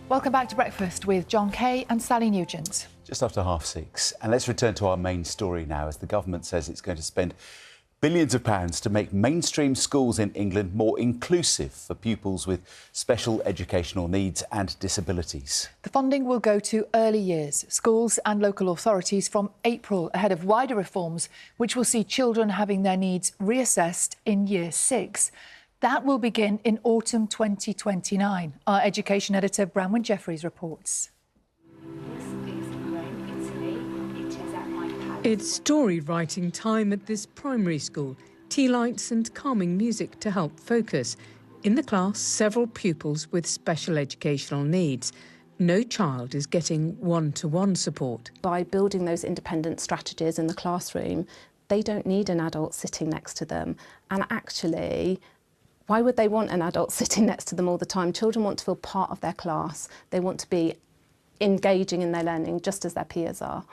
Welcome back to Breakfast with John Kay and Sally Nugent. Just after 6:30. And let's return to our main story now, as the government says it's going to spend billions of pounds to make mainstream schools in England more inclusive for pupils with special educational needs and disabilities. The funding will go to early years, schools and local authorities from April, ahead of wider reforms which will see children having their needs reassessed in Year 6. That will begin in autumn 2029. Our education editor, Bronwyn Jeffries, reports. It's story writing time at this primary school. Tea lights and calming music to help focus. In the class, several pupils with special educational needs. No child is getting one-to-one support. By building those independent strategies in the classroom, they don't need an adult sitting next to them. And actually, why would they want an adult sitting next to them all the time? Children want to feel part of their class. They want to be engaging in their learning just as their peers are.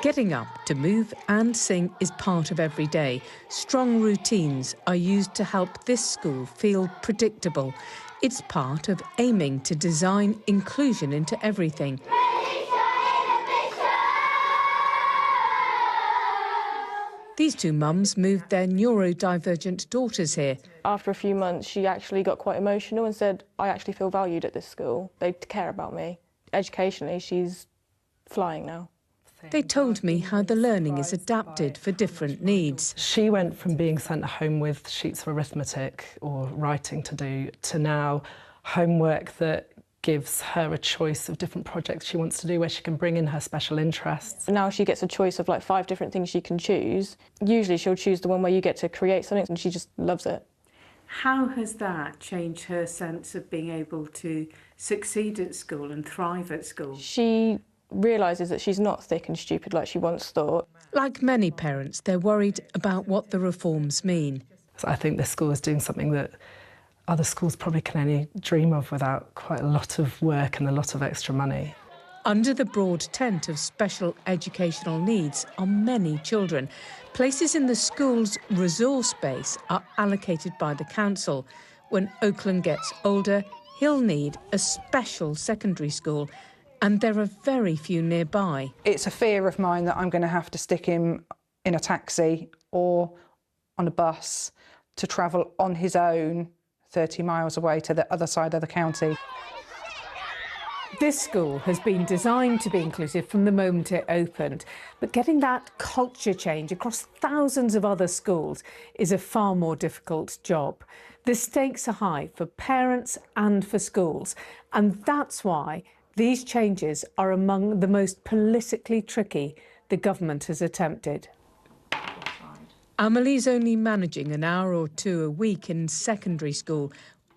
Getting up to move and sing is part of every day. Strong routines are used to help this school feel predictable. It's part of aiming to design inclusion into everything. These two mums moved their neurodivergent daughters here. After a few months, she actually got quite emotional and said, I actually feel valued at this school. They care about me. Educationally, she's flying now. They told me how the learning is adapted for different needs. She went from being sent home with sheets of arithmetic or writing to do to now homework that gives her a choice of different projects she wants to do where she can bring in her special interests. Now she gets a choice of like 5 different things she can choose. Usually she'll choose the one where you get to create something, and she just loves it. How has that changed her sense of being able to succeed at school and thrive at school? She realises that she's not thick and stupid like she once thought. Like many parents, they're worried about what the reforms mean. So I think this school is doing something that other schools probably can only dream of without quite a lot of work and a lot of extra money. Under the broad tent of special educational needs are many children. Places in the school's resource base are allocated by the council. When Oakland gets older, he'll need a special secondary school, and there are very few nearby. It's a fear of mine that I'm going to have to stick him in a taxi or on a bus to travel on his own 30 miles away to the other side of the county. This school has been designed to be inclusive from the moment it opened, but getting that culture change across thousands of other schools is a far more difficult job. The stakes are high for parents and for schools, and that's why these changes are among the most politically tricky the government has attempted. Amelie's only managing an hour or two a week in secondary school.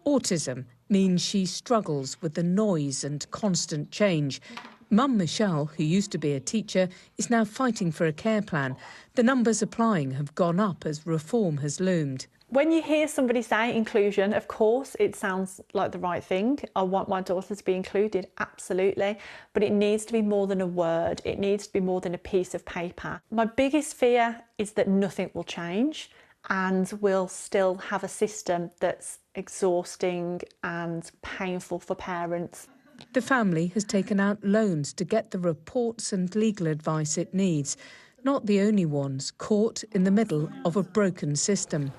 Autism means she struggles with the noise and constant change. Mum Michelle, who used to be a teacher, is now fighting for a care plan. The numbers applying have gone up as reform has loomed. When you hear somebody say inclusion, of course, it sounds like the right thing. I want my daughter to be included, absolutely. But it needs to be more than a word. It needs to be more than a piece of paper. My biggest fear is that nothing will change and we'll still have a system that's exhausting and painful for parents. The family has taken out loans to get the reports and legal advice it needs. Not the only ones caught in the middle of a broken system.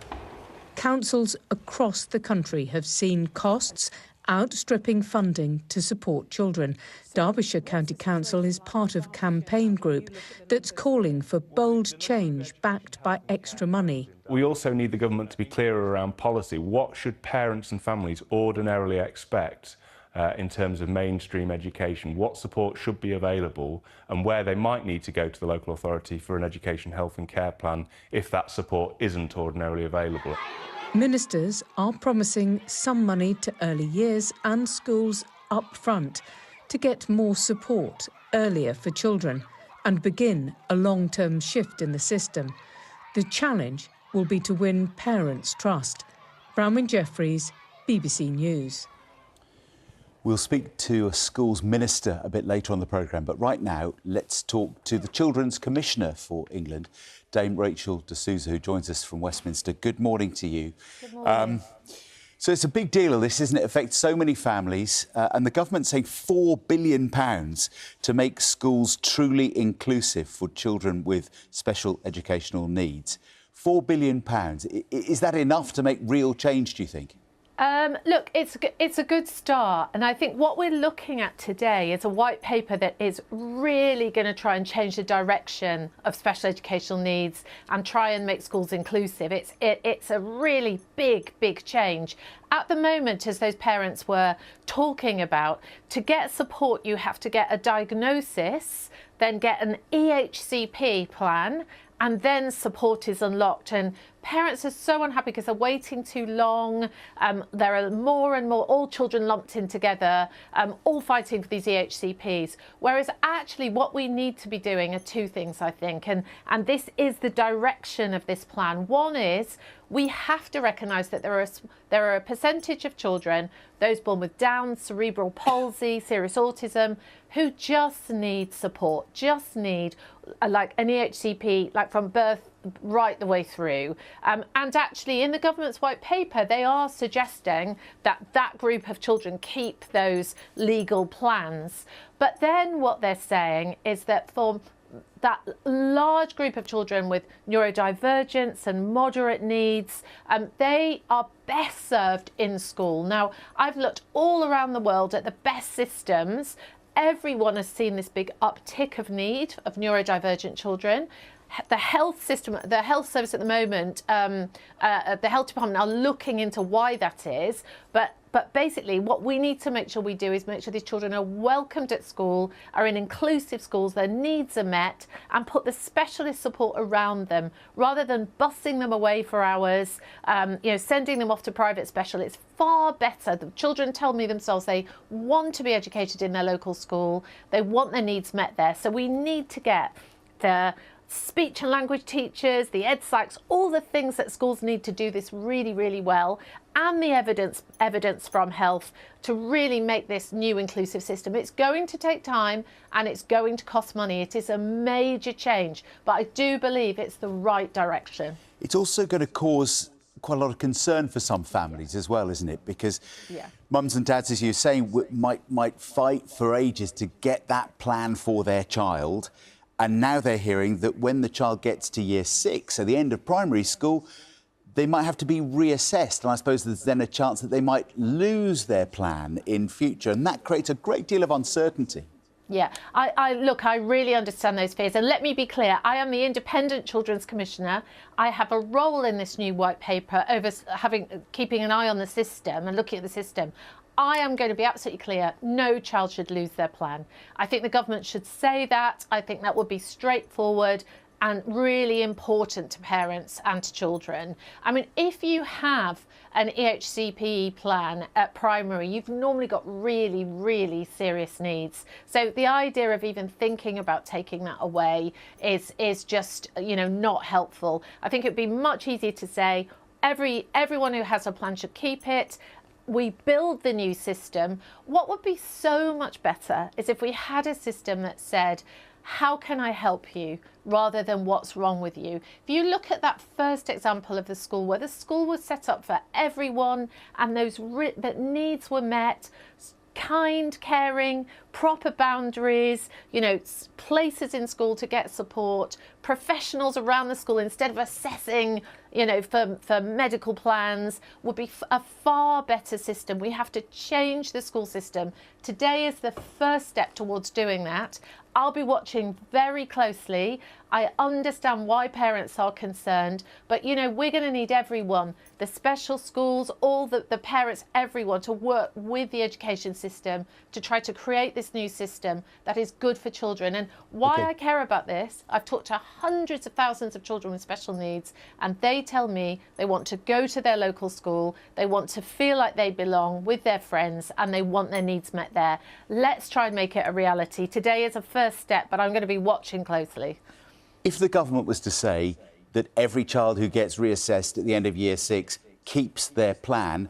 Councils across the country have seen costs outstripping funding to support children. Derbyshire County Council is part of a campaign group that's calling for bold change backed by extra money. We also need the government to be clearer around policy. What should parents and families ordinarily expect in terms of mainstream education? What support should be available, and where they might need to go to the local authority for an education, health and care plan if that support isn't ordinarily available. Ministers are promising some money to early years and schools up front to get more support earlier for children and begin a long-term shift in the system. The challenge will be to win parents' trust. Bronwyn Jeffries, BBC News. We'll speak to a schools minister a bit later on the programme, but right now let's talk to the Children's Commissioner for England, Dame Rachel de Souza, who joins us from Westminster. Good morning to you. Good morning. So it's a big deal, this, isn't it? It affects so many families, and the government's saying £4 billion to make schools truly inclusive for children with special educational needs. £4 billion. Is that enough to make real change, do you think? Look, it's a good start, and I think what we're looking at today is a white paper that is really going to try and change the direction of special educational needs and try and make schools inclusive. It's a really big change. At the moment, as those parents were talking about, to get support you have to get a diagnosis, then get an EHCP plan, and then support is unlocked. And parents are so unhappy because they're waiting too long. There are more and more, all children lumped in together, all fighting for these EHCPs. Whereas actually what we need to be doing are two things, I think, and this is the direction of this plan. One is we have to recognise that there are a percentage of children, those born with Down, cerebral palsy, serious autism, who just need support, just need like an EHCP, like from birth right the way through. And actually in the government's white paper, they are suggesting that that group of children keep those legal plans. But then what they're saying is that for that large group of children with neurodivergence and moderate needs, they are best served in school. Now, I've looked all around the world at the best systems. Everyone has seen this big uptick of need of neurodivergent children. The health system, the health service at the moment, the health department are looking into why that is. But basically what we need to make sure we do is make sure these children are welcomed at school, are in inclusive schools, their needs are met, and put the specialist support around them rather than busing them away for hours, sending them off to private specialists. Far better. The children tell me themselves they want to be educated in their local school. They want their needs met there. So we need to get the speech and language teachers, the ed psychs, all the things that schools need to do this really well, and the evidence from health to really make this new inclusive system. It's going to take time and it's going to cost money. It is a major change, but I do believe it's the right direction. It's also going to cause quite a lot of concern for some families as well, isn't it? Because mums and dads, as you're saying, might fight for ages to get that plan for their child. And now they're hearing that when the child gets to year 6, at the end of primary school, they might have to be reassessed. And I suppose there's then a chance that they might lose their plan in future. And that creates a great deal of uncertainty. Yeah, I really understand those fears. And let me be clear, I am the Independent Children's Commissioner. I have a role in this new white paper over keeping an eye on the system and looking at the system. I am going to be absolutely clear, no child should lose their plan. I think the government should say that. I think that would be straightforward and really important to parents and to children. I mean, if you have an EHCP plan at primary, you've normally got really serious needs. So the idea of even thinking about taking that away is just, not helpful. I think it'd be much easier to say everyone who has a plan should keep it. We build the new system. What would be so much better is if we had a system that said, how can I help you, rather than what's wrong with you. If you look at that first example of the school, where the school was set up for everyone and those that needs were met, kind, caring, proper boundaries, places in school to get support, professionals around the school instead of assessing, for medical plans, would be a far better system. We have to change the school system. Today is the first step towards doing that. I'll be watching very closely. I understand why parents are concerned, but we're going to need everyone, the special schools, all the parents, everyone, to work with the education system to try to create this new system that is good for children. And why I care about this, I've talked to hundreds of thousands of children with special needs, and they tell me they want to go to their local school, they want to feel like they belong with their friends, and they want their needs met there. Let's try and make it a reality. Today is a first step, but I'm going to be watching closely. If the government was to say that every child who gets reassessed at the end of year 6 keeps their plan,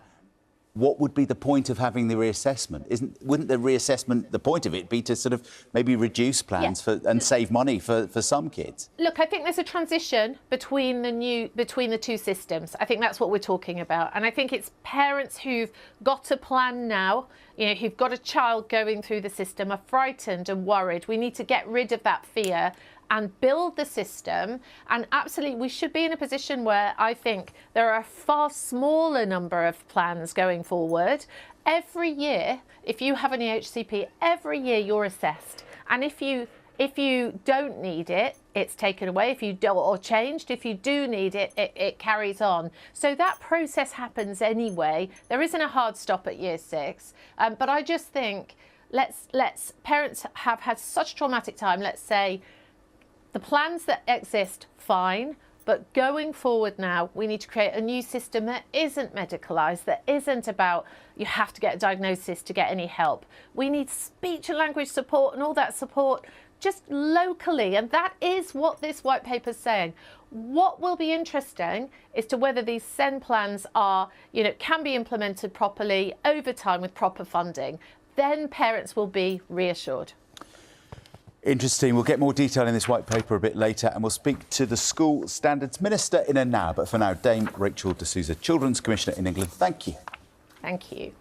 what would be the point of having the reassessment? Wouldn't the reassessment, the point of it be to sort of maybe reduce plans and save money for some kids? Look, I think there's a transition between the two systems. I think that's what we're talking about. And I think it's parents who've got a plan now, you know, who've got a child going through the system, are frightened and worried. We need to get rid of that fear and build the system. And absolutely, we should be in a position where I think there are a far smaller number of plans going forward. Every year, if you have an EHCP, every year you're assessed. And if you don't need it, it's taken away. If you do, or changed, if you do need it, it carries on. So that process happens anyway. There isn't a hard stop at year 6. But I just think let's parents have had such a traumatic time. Let's say the plans that exist, fine. But going forward now, we need to create a new system that isn't medicalised, that isn't about you have to get a diagnosis to get any help. We need speech and language support and all that support just locally. And that is what this white paper is saying. What will be interesting is to whether these SEN plans are, you know, can be implemented properly over time with proper funding. Then parents will be reassured. Interesting. We'll get more detail in this white paper a bit later, and we'll speak to the School Standards Minister in an hour. But for now, Dame Rachel de Souza, Children's Commissioner in England, thank you. Thank you.